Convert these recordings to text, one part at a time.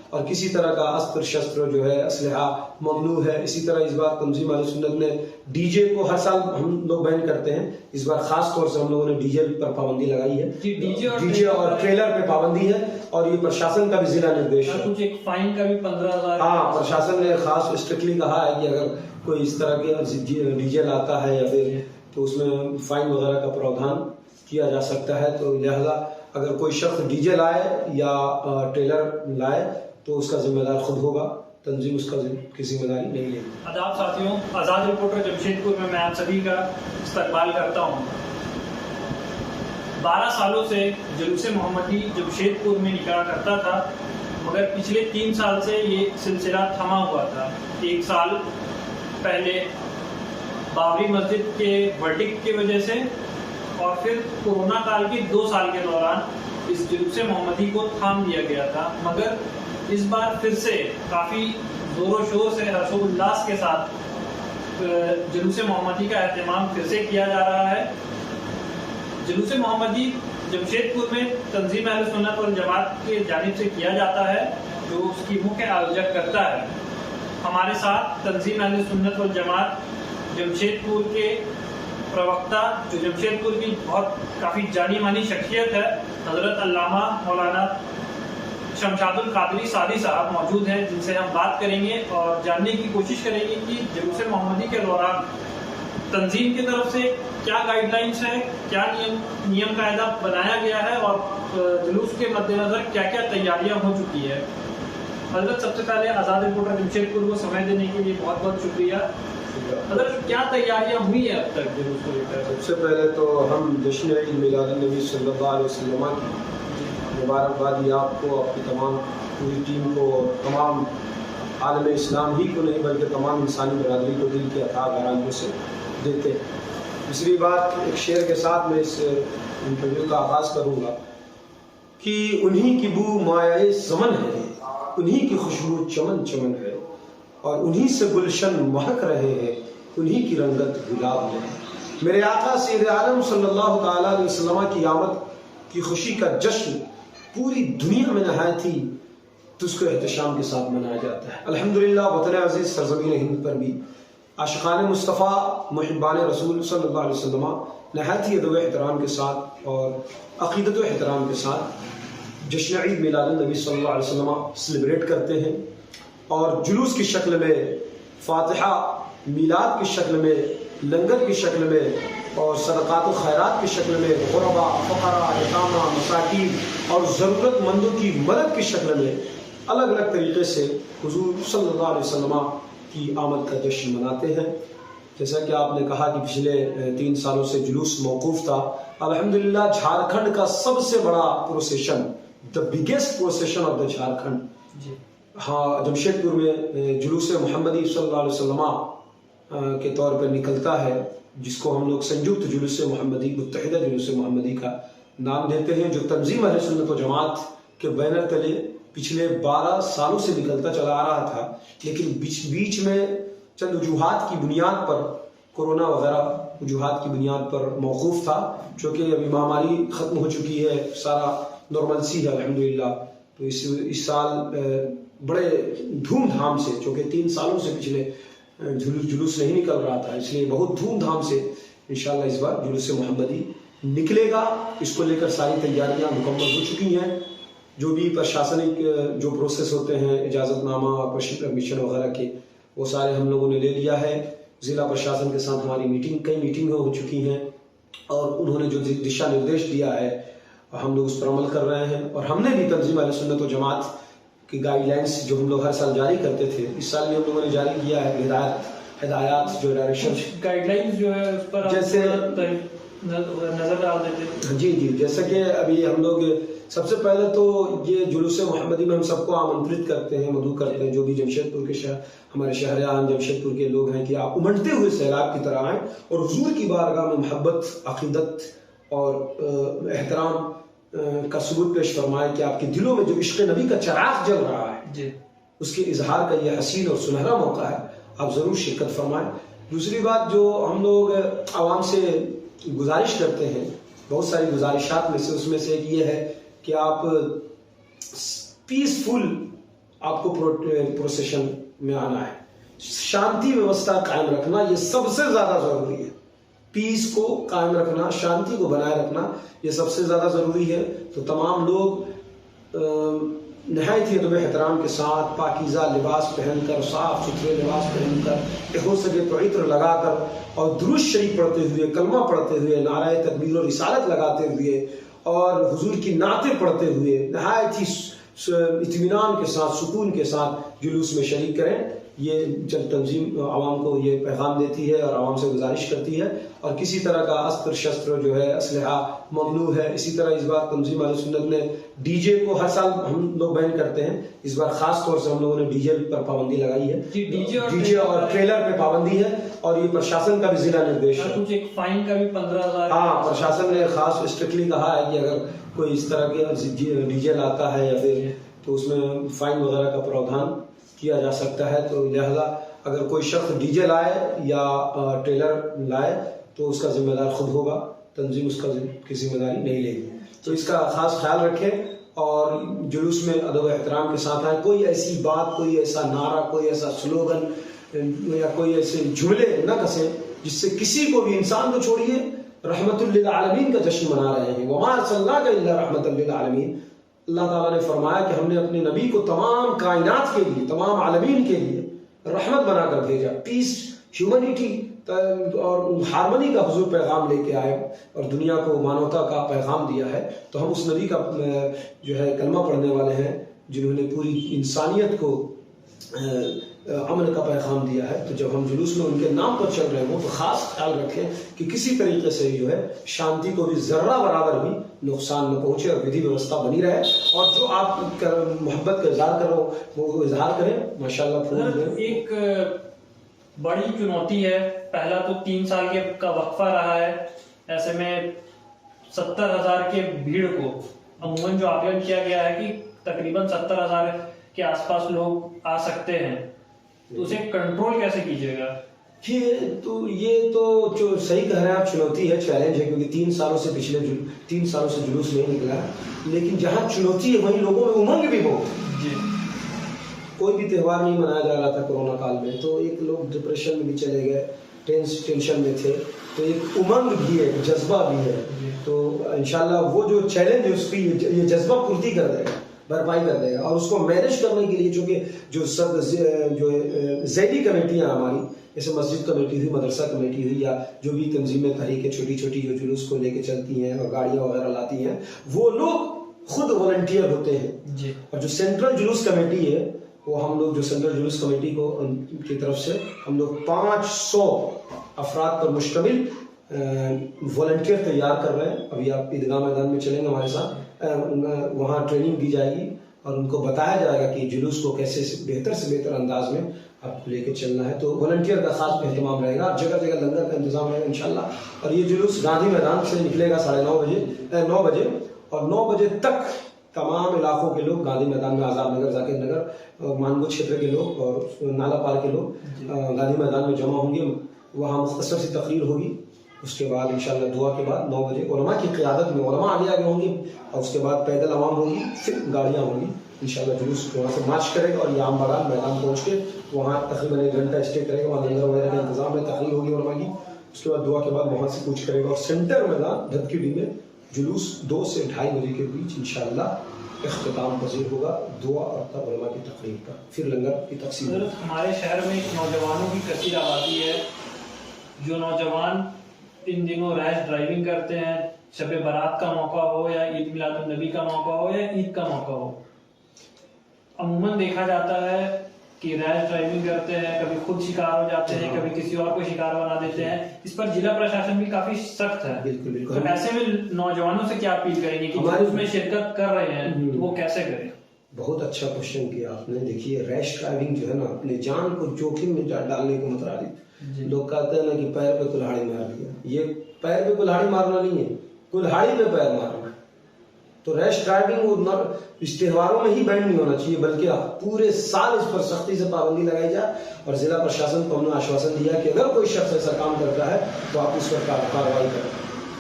اور کسی طرح کا اسطر شسطر جو ہے اسلحہ ممنوع ہے. اسی طرح اس بار تنظیم اہل سنت نے ڈی جے کو ہر سال ہم لوگ بین کرتے ہیں، اس بار خاص طور سے ہم لوگوں نے ڈی جے پر پابندی لگائی ہے. ڈی جے اور ٹریلر پہ پابندی ہے، اور یہ پرشاسن کا بھی ضلع نردیش ہے. کچھ ایک فائن کا بھی 15,000. ہاں، پرشاسن نے خاص اسٹرکٹلی کہا ہے کہ اگر کوئی اس طرح کے ڈی جے لاتا ہے یا پھر تو اس میں فائن وغیرہ کا پراودھان کیا جا سکتا ہے. تو لہذا اگر کوئی شخص ڈی جے لائے یا ٹریلر لائے تو اس کا ذمہ دار خود ہوگا، تنظیم اس کی ذمہ داری نہیں لے گی. آداب ساتھیوں، آزاد رپورٹر جمشید پور میں آپ سبھی کا استقبال کرتا ہوں. 12 سالوں سے جلوس محمدی جمشید پور میں نکلا کرتا تھا، مگر پچھلے 3 سال سے یہ سلسلہ تھما ہوا تھا. 1 سال پہلے بابری مسجد کے ورڈکٹ کی وجہ سے، اور پھر کورونا کال کی 2 سال کے دوران اس جلوس محمدی کو تھام دیا گیا تھا. مگر اس بار پھر سے کافی زور و شور سے ہرش و الاس کے ساتھ جلوس محمدی کا اہتمام پھر سے کیا جا رہا ہے. جلوس محمدی جمشید پور میں تنظیم اہل سنت والجماعت کی جانب سے کیا جاتا ہے، جو اس کی مکھیہ آیوجک کرتا ہے. ہمارے ساتھ تنظیم اہل سنت والجماعت جمشید پور کے پروقتا، جو جمشید پور کی کافی جانی مانی شخصیت ہے، حضرت علامہ مولانا شمشاد القادری سعدی صاحب موجود ہیں، جن سے ہم بات کریں گے اور جاننے کی کوشش کریں گے کہ جلوس محمدی کے دوران تنظیم کی طرف سے کیا گائیڈ لائنس ہیں، کیا نیم قاعدہ بنایا گیا ہے، اور جلوس کے مد نظر کیا کیا تیاریاں ہو چکی ہے. حضرت سب سے پہلے آزاد رپورٹر جمشید پور کو سمے دینے کے لیے بہت بہت شکریہ. حضرت کیا تیاریاں ہوئی ہیں اب تک جلوس کو لے کر؟ سب سے پہلے تو ہم جشن عید میلاد النبی صلی اللہ علیہ وسلم کی مبارکبادی آپ کو، آپ کی تمام پوری ٹیم کو، تمام عالم اسلام ہی کو نہیں بلکہ تمام انسانی برادری کو دل کے عطا گرانیوں سے دیتے ہیں. دوسری بات، ایک شعر کے ساتھ میں اس انٹرویو کا آغاز کروں گا کہ انہی کی بو مایہ زمن ہے، انہی کی خوشبو چمن چمن ہے، اور انہی سے گلشن مہک رہے ہیں، انہی کی رنگت گلاب ہے. میرے آقا سید عالم صلی اللہ تعالیٰ علیہ وسلم کی آمد کی خوشی کا جشن پوری دنیا میں نہایت ہی تجھ کو احتشام کے ساتھ منایا جاتا ہے. الحمدللہ وطن عزیز سرزمین ہند پر بھی عاشقان مصطفیٰ محبان رسول صلی اللہ علیہ وسلم نہایت ہی ادب و احترام کے ساتھ اور عقیدت و احترام کے ساتھ جشن عید میلاد النبی صلی اللہ علیہ وسلم سیلیبریٹ کرتے ہیں، اور جلوس کی شکل میں، فاتحہ میلاد کی شکل میں، لنگر کی شکل میں، اور صدقات و خیرات کی شکل میں، غربا، فقراء، یتامى، مساکین اور ضرورت مندوں کی مدد کی شکل میں الگ الگ طریقے سے حضور صلی اللہ علیہ وسلم کی آمد کا جشن مناتے ہیں. جیسا کہ آپ نے کہا کہ پچھلے 3 سالوں سے جلوس موقوف تھا. الحمدللہ جھارکھنڈ کا سب سے بڑا procession, the biggest procession of the Jharkhand, ہاں جمشید پور میں جلوس محمدی صلی اللہ علیہ وسلم کے طور پر نکلتا ہے، جس کو ہم لوگ سنجکت جلوس محمدی، متحدہ جلوس محمدی کا نام دیتے ہیں، جو تنظیم اہل سنت و جماعت کے بینر تلے پچھلے 12 سالوں سے نکلتا چلا آ رہا تھا، لیکن بیچ میں چند وجوہات کی بنیاد پر، کورونا وغیرہ وجوہات کی بنیاد پر موقوف تھا. چونکہ ابھی مہاماری ختم ہو چکی ہے، سارا نارملسی ہے الحمدللہ. تو اس سال بڑے دھوم دھام سے، چونکہ 3 سالوں سے پچھلے جلوس نہیں نکل رہا تھا، اس لیے بہت دھوم دھام سے انشاءاللہ اس بار جلوس محمدی نکلے گا. اس کو لے کر ساری تیاریاں مکمل ہو چکی ہیں. جو بھی پرشاسنک جو پروسیس ہوتے ہیں، اجازت نامہ، پرمیشن وغیرہ کے، وہ سارے ہم لوگوں نے لے لیا ہے. ضلع پرشاسن کے ساتھ ہماری کئی میٹنگیں ہو چکی ہیں، اور انہوں نے جو دشا نردیش دیا ہے ہم لوگ اس پر عمل کر رہے ہیں. اور ہم نے بھی تنظیم اہل سنت و جماعت کی گائیڈ لائنس جو ہم لوگ ہر سال جاری کرتے تھے، اس سال بھی ہم لوگوں نے جاری کیا ہے. ہدایات جو ڈائریکشن گائیڈ لائنس جو ہے اس پر جیسے نظر ڈال دیتے ہیں. جی جیسا کہ ابھی ہم لوگ سب سے پہلے تو یہ جلوس محمدی میں ہم سب کو آمنترت کرتے ہیں، مدعو کرتے ہیں، جو بھی جمشید پور کے ہمارے شہریان جمشید پور کے لوگ ہیں، کہ آپ امنڈتے ہوئے سیلاب کی طرح آئیں اور حضور کی بارگاہ میں محبت، عقیدت اور احترام کا ثبوت پیش فرمائیں کہ آپ کے دلوں میں جو عشق نبی کا چراغ جل رہا ہے اس کے اظہار کا یہ حسین اور سنہرا موقع ہے، آپ ضرور شرکت فرمائیں. دوسری بات جو ہم لوگ عوام سے گزارش کرتے ہیں، بہت ساری گزارشات میں سے اس میں سے ایک یہ ہے کہ آپ پیسفل آپ کو پروسیشن میں آنا ہے. شانتی ویوستھا قائم رکھنا یہ سب سے زیادہ ضروری ہے. پیس کو قائم رکھنا, شانتی کو بنائے رکھنا یہ سب سے زیادہ ضروری ہے. تو تمام لوگ نہایت ہی ادب احترام کے ساتھ پاکیزہ لباس پہن کر, صاف ستھرے لباس پہن کر, ہو سکے تو عطر لگا کر اور درود شریف پڑھتے ہوئے, کلمہ پڑھتے ہوئے, نعرہ تکبیر و رسالت لگاتے ہوئے اور حضور کی نعتیں پڑھتے ہوئے نہایت ہی اطمینان کے ساتھ, سکون کے ساتھ جلوس میں شریک کریں. یہ جب تنظیم عوام کو یہ پیغام دیتی ہے اور عوام سے گزارش کرتی ہے, اور کسی طرح کا اسطر شسطر جو ہے اسلحہ ممنوع ہے. اسی طرح اس بار تنظیم اہل سنت نے ڈی جے کو ہر سال ہم لوگ بین کرتے ہیں, اس بار خاص طور سے ہم لوگوں نے ڈی جے پر پابندی لگائی ہے. ڈی جے اور ٹریلر پہ پابندی ہے, اور یہ پرشاسن کا بھی ضلع نردیش ہے. فائن کا بھی 15,000. ہاں, پرشاسن نے خاص اسٹرکٹلی کہا ہے کہ اگر کوئی اس طرح کے ڈی جے لاتا ہے یا پھر تو اس میں فائن وغیرہ کا پراودھان کیا جا سکتا ہے. تو لہذا اگر کوئی شخص ڈی جے لائے یا ٹریلر لائے تو اس کا ذمہ دار خود ہوگا, تنظیم اس کی ذمہ داری نہیں لے گی. تو اس کا خاص خیال رکھیں اور جلوس میں ادب و احترام کے ساتھ آئیں. کوئی ایسی بات, کوئی ایسا نعرہ, کوئی ایسا سلوگن یا کوئی ایسے جملے نہ کسیں جس سے کسی کو بھی, انسان کو چھوڑیے, رحمت للعالمین کا جشن منا رہے ہیں. وما ارسلناک الا رحمت للعالمین. اللہ تعالیٰ نے فرمایا کہ ہم نے اپنے نبی کو تمام کائنات کے لیے, تمام عالمین کے لیے رحمت بنا کر بھیجا. پیس, ہیومنٹی اور ہارمنی کا حضور پیغام لے کے آئے اور دنیا کو مانوتا کا پیغام دیا ہے. تو ہم اس نبی کا جو ہے کلمہ پڑھنے والے ہیں جنہوں نے پوری انسانیت کو امن کا پیغام دیا ہے. تو جب ہم جلوس میں ان کے نام پر چل رہے ہوں تو خاص خیال رکھیں کہ کسی طریقے سے جو ہے شانتی کو بھی ذرہ برابر بھی نقصان نہ پہنچے اور ودھی ویوستھا بنی رہے. اور جو آپ محبت کا اظہار کرو وہ اظہار کریں. ماشاءاللہ ایک بڑی چنوتی ہے. پہلا تو 3 سال کا وقفہ رہا ہے. ایسے میں 70,000 کے بھیڑ کو عموماً جو آکلن کیا گیا ہے کہ تقریباً 70,000 کے آس پاس لوگ آ سکتے ہیں, تو اسے کنٹرول کیسے کیجیے گا؟ یہ تو جو صحیح کہہ رہے ہیں آپ, چنوتی ہے, چیلنج ہے, کیونکہ 3 سالوں سے پچھلے 3 سالوں سے جلوس نہیں نکلا ہے. لیکن جہاں چنوتی ہے وہیں لوگوں میں امنگ بھی ہو. جی, کوئی بھی تہوار نہیں منایا جا رہا تھا کورونا کال میں, تو ایک لوگ ڈپریشن میں بھی چلے گئے, ٹینشن میں تھے, تو ایک امنگ بھی ہے, جذبہ بھی ہے. تو انشاءاللہ وہ جو چیلنج ہے اس کی یہ جذبہ پورتی کر دے گا, بھرپائی کر دے گا. اور اس کو مینیج کرنے کے لیے چونکہ جو ذیلی کمیٹیاں ہماری, جیسے مسجد کمیٹی ہوئی, مدرسہ کمیٹی ہوئی, یا جو بھی تنظیمیں تحریکیں چھوٹی چھوٹی جو جلوس کو لے کے چلتی ہیں اور گاڑیاں وغیرہ لاتی ہیں, وہ لوگ خود والنٹیئر ہوتے ہیں. اور جو سینٹرل جلوس کمیٹی ہے وہ ہم لوگ, جو سینٹرل جلوس کمیٹی کو کی طرف سے ہم لوگ 500 افراد پر مشتمل والنٹیئر تیار کر رہے ہیں. ابھی آپ عیدگاہ میدان میں چلیں گے ہمارے ساتھ, وہاں ٹریننگ دی جائے گی اور ان کو بتایا جائے گا کہ جلوس کو کیسے بہتر سے بہتر انداز میں آپ کو لے کے چلنا ہے. تو والنٹیئر کا خاص اہتمام رہے گا, جگہ جگہ لنگر کا انتظام رہے گا انشاءاللہ. اور یہ جلوس گاندھی میدان سے نکلے گا 9 بجے, اور 9 بجے تک تمام علاقوں کے لوگ گاندھی میدان میں, آزاد نگر, ذاکر نگر, مانگو چھیتر کے لوگ اور نالا پار کے لوگ گاندھی میدان میں جمع ہوں گے. وہاں مختصر سی تقریر ہوگی. اس کے بعد انشاءاللہ دعا کے بعد 9 بجے علماء کی قیادت میں علماء آگے ہوں گے, اور اس کے بعد پیدل عوام ہوگی, پھر گاڑیاں ہوں گی. انشاءاللہ جلوس وہاں سے مارچ کرے گا اور یہ عام باران میدان پہنچ کے وہاں تقریباً 1 گھنٹہ اسٹے کرے گا. وہاں لنگر وغیرہ کا انتظام ہے, تقریر ہوگی علماء کی. اس کے بعد دعا کے بعد وہاں سے کوچ کرے گا, اور سینٹر میدان دھتکیڈی میں جلوس 2 سے 2:30 بجے کے بیچ انشاءاللہ اختتام پذیر ہوگا, دعا اور تب علماء کی تقریر کا, پھر لنگر کی تقسیم. ہمارے شہر میں نوجوانوں کی کثیر آبادی ہے. جو نوجوان ان دنوں ریش ڈرائیونگ کرتے ہیں, شب برات کا موقع ہو یا عید میلاد النبی کا موقع ہو یا عید کا موقع ہو, عموماً دیکھا جاتا ہے کہ ریش ڈرائیونگ کرتے ہیں, کبھی خود شکار ہو جاتے ہیں, کبھی کسی اور کو شکار بنا دیتے ہیں. اس پر ضلع پرشاسن بھی کافی سخت ہے. بالکل. تو ایسے میں نوجوانوں سے کیا اپیل کریں گے کہ اس میں شرکت کر رہے ہیں تو وہ کیسے کریں؟ بہت اچھا کوشچن کیا آپ نے. دیکھیے ریش ڈرائیونگ جو ہے نا, اپنے جان کو جوخم میں ڈالنے کو مترادف. لوگ کہتے ہیں نا کہ پیر پہ کلہاڑی مار دیا. یہ پیر پہ کلہاڑی مارنا نہیں ہے, کلہاڑی پہ پیر مارنا ہے. تو ریش ڈرائیونگ اس تہواروں میں ہی بینڈ نہیں ہونا چاہیے, بلکہ پورے سال اس پر سختی سے پابندی لگائی جائے. اور ضلع پرشاسن کو ہم نے آشواسن دیا کہ اگر کوئی شخص ایسا کام کرتا ہے تو آپ اس پر کارروائی کریں,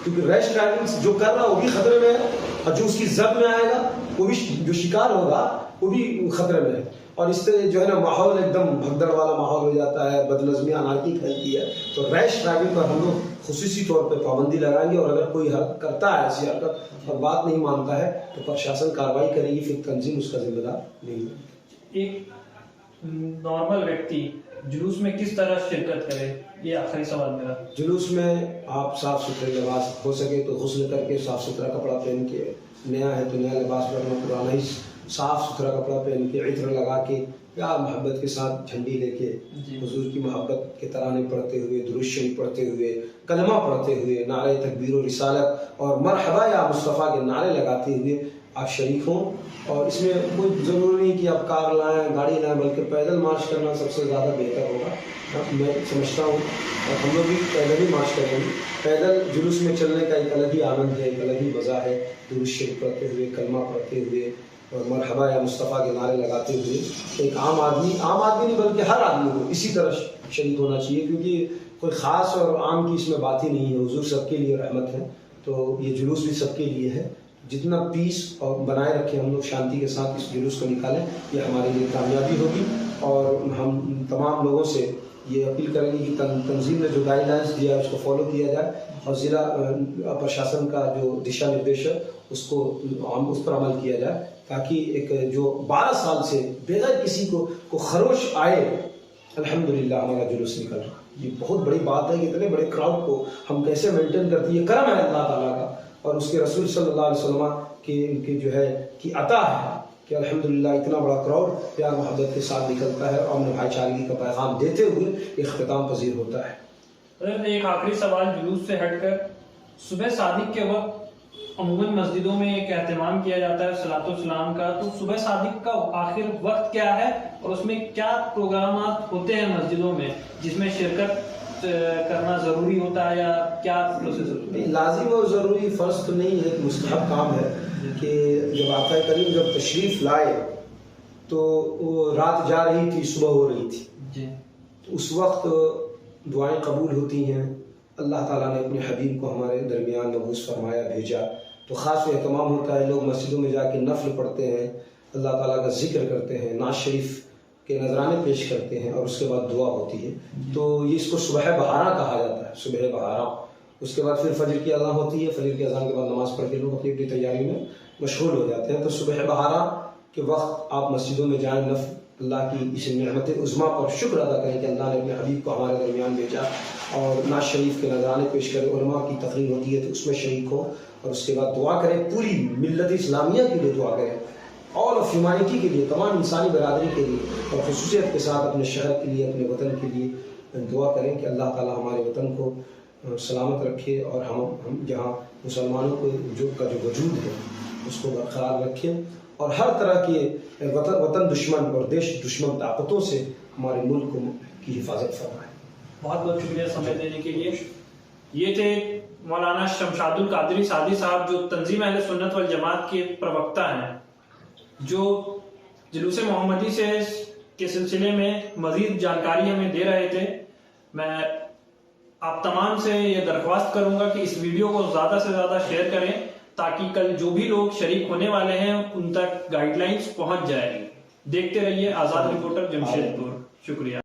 کیونکہ ریش ڈرائیونگ جو کر رہا وہ بھی خطرے میں ہے, اور جو اس کی زد میں آئے گا وہ بھی, جو شکار ہوگا وہ بھی خطرے میں ہے. اور اس سے جو ہے نا ماحول ایک دم بھگدڑ والا ماحول ہو جاتا ہے، بد نظمی انارکی پھیلتی ہے. تو ریش ڈرائیونگ پر ہم لوگ خصوصی طور پہ پابندی لگائیں گے، اور اگر کوئی حرکت کرتا ہے ایسی حرکت اور بات نہیں مانتا ہے تو پرشاسن کارروائی کرے گی، پھر تنظیم اس کا ذمہ دار نہیں ہے. ایک نارمل ویکتی جلوس میں کس طرح شرکت کرے، یہ آخری سوال میرا. جلوس میں آپ صاف ستھرے لباس، ہو سکے تو غسل کر کے صاف ستھرا کپڑا پہن کے، نیا ہے تو نیا لباس پہننا، پرانا ہی صاف ستھرا کپڑا پہن کے، عطر لگا کے، پیار محبت کے ساتھ جھنڈی لے کے، حضور کی محبت کے ترانے پڑھتے ہوئے، درود شریف پڑھتے ہوئے، کلمہ پڑھتے ہوئے، نعرہ تکبیر و رسالت اور مرحبا یا مصطفیٰ کے نعرے لگاتے ہوئے آپ شریک ہوں. اور اس میں کوئی ضروری نہیں کہ آپ کار لائیں، گاڑی لائیں، بلکہ پیدل مارچ کرنا سب سے زیادہ بہتر ہوگا. میں سمجھتا ہوں اور ہم لوگ بھی پیدل ہی مارچ کریں گے. پیدل جلوس میں چلنے کا ایک الگ ہی آنند ہے، ایک الگ ہی مزہ ہے. درود شریف پڑھتے ہوئے، کلمہ پڑھتے ہوئے اور مرحبا یا مصطفیٰ کے نعرے لگاتے ہوئے ایک عام آدمی نہیں بلکہ ہر آدمی کو اسی طرح شریک ہونا چاہیے، کیونکہ کوئی خاص اور عام کی اس میں بات ہی نہیں ہے. حضور سب کے لیے رحمت ہے، تو یہ جلوس بھی سب کے لیے ہے. جتنا پیس اور بنائے رکھیں ہم لوگ، شانتی کے ساتھ اس جلوس کو نکالیں، یہ ہمارے لیے کامیابی ہوگی. اور ہم تمام لوگوں سے یہ اپیل کریں گے کہ تنظیم نے جو گائیڈ لائنس دیا ہے اس کو فالو کیا جائے، اور ضلع پرشاسن کا جو دشا نردیش ہے اس پر عمل کیا جائے، تاکہ ایک جو 12 سال سے بغیر کسی کو خروش آئے الحمدللہ ہمارا جلوس نکل رہا. یہ بہت بڑی بات ہے کہ اتنے بڑے کراؤڈ کو ہم کیسے مینٹین کرتے ہیں. یہ کرم ہے اللہ تعالیٰ کا اور اس کے رسول صلی اللہ علیہ وسلم کی جو ہے کہ عطا ہے کہ الحمدللہ اتنا بڑا کراؤڈ پیار محبت کے ساتھ نکلتا ہے اور امن بھائی چارگی کا پیغام دیتے ہوئے اختتام پذیر ہوتا ہے. ایک آخری سوال جلوس سے ہٹ کر، صبح صادق کے وقت عموماً مسجدوں میں ایک اہتمام کیا جاتا ہے صلاۃ و سلام کا، تو صبح صادق کا آخر وقت کیا ہے اور اس میں کیا پروگرامات ہوتے ہیں مسجدوں میں جس میں شرکت کرنا ضروری ہوتا ہے، یا کیا پروسیس ہوتا ہے؟ لازم اور ضروری فرض تو نہیں ہے، مستحب کام ہے کہ جب آقا کریم جب تشریف لائے تو وہ رات جا رہی تھی، صبح ہو رہی تھی، تو اس وقت دعائیں قبول ہوتی ہیں. اللہ تعالیٰ نے اپنے حبیب کو ہمارے درمیان مبعوث فرمایا، بھیجا، تو خاص اہتمام ہوتا ہے. لوگ مسجدوں میں جا کے نفل پڑھتے ہیں، اللہ تعالیٰ کا ذکر کرتے ہیں، نعت شریف کے نذرانے پیش کرتے ہیں، اور اس کے بعد دعا ہوتی ہے. تو یہ اس کو صبح بہارا کہا جاتا ہے، صبح بہارا. اس کے بعد پھر فجر کی اذان ہوتی ہے، فجر کی اذان کے بعد نماز پڑھ کے لوگ اپنی اپنی تیاری میں مشغول ہو جاتے ہیں. تو صبح بہارا کے وقت آپ مسجدوں میں جائیں، نفل اللہ کی اس نعمت عظمیٰ پر شکر ادا کریں کہ اللہ نے اپنے حبیب کو ہمارے درمیان بھیجا، اور نعت شریف کے نذرانے پیش کریں. علماء کی تقریر ہوتی ہے تو اس میں شریک ہو، اور اس کے بعد دعا کریں، پوری ملت اسلامیہ کے لیے دعا کریں، آل آف ہیومینٹی کے لیے، تمام انسانی برادری کے لیے، اور خصوصیت کے ساتھ اپنے شہر کے لیے، اپنے وطن کے لیے دعا کریں کہ اللہ تعالیٰ ہمارے وطن کو سلامت رکھے، اور ہم جہاں مسلمانوں کو جو وجود ہے اس کو برقرار رکھے، اور ہر طرح کے وطن دشمن اور دیش دشمن طاقتوں سے ہمارے ملک کی حفاظت فرمائے. بہت بہت شکریہ سمے دینے کے لیے. یہ تھے مولانا شمشاد القادری سعدی صاحب، جو تنظیم اہل سنت والجماعت کے پروکتا ہیں، جو جلوس محمدی کے سلسلے میں مزید جانکاری ہمیں دے رہے تھے. میں آپ تمام سے یہ درخواست کروں گا کہ اس ویڈیو کو زیادہ سے زیادہ شیئر کریں، تاکہ کل جو بھی لوگ شریک ہونے والے ہیں ان تک گائیڈ لائنز پہنچ جائیں. دیکھتے رہیے آزاد رپورٹر جمشید پور. شکریہ.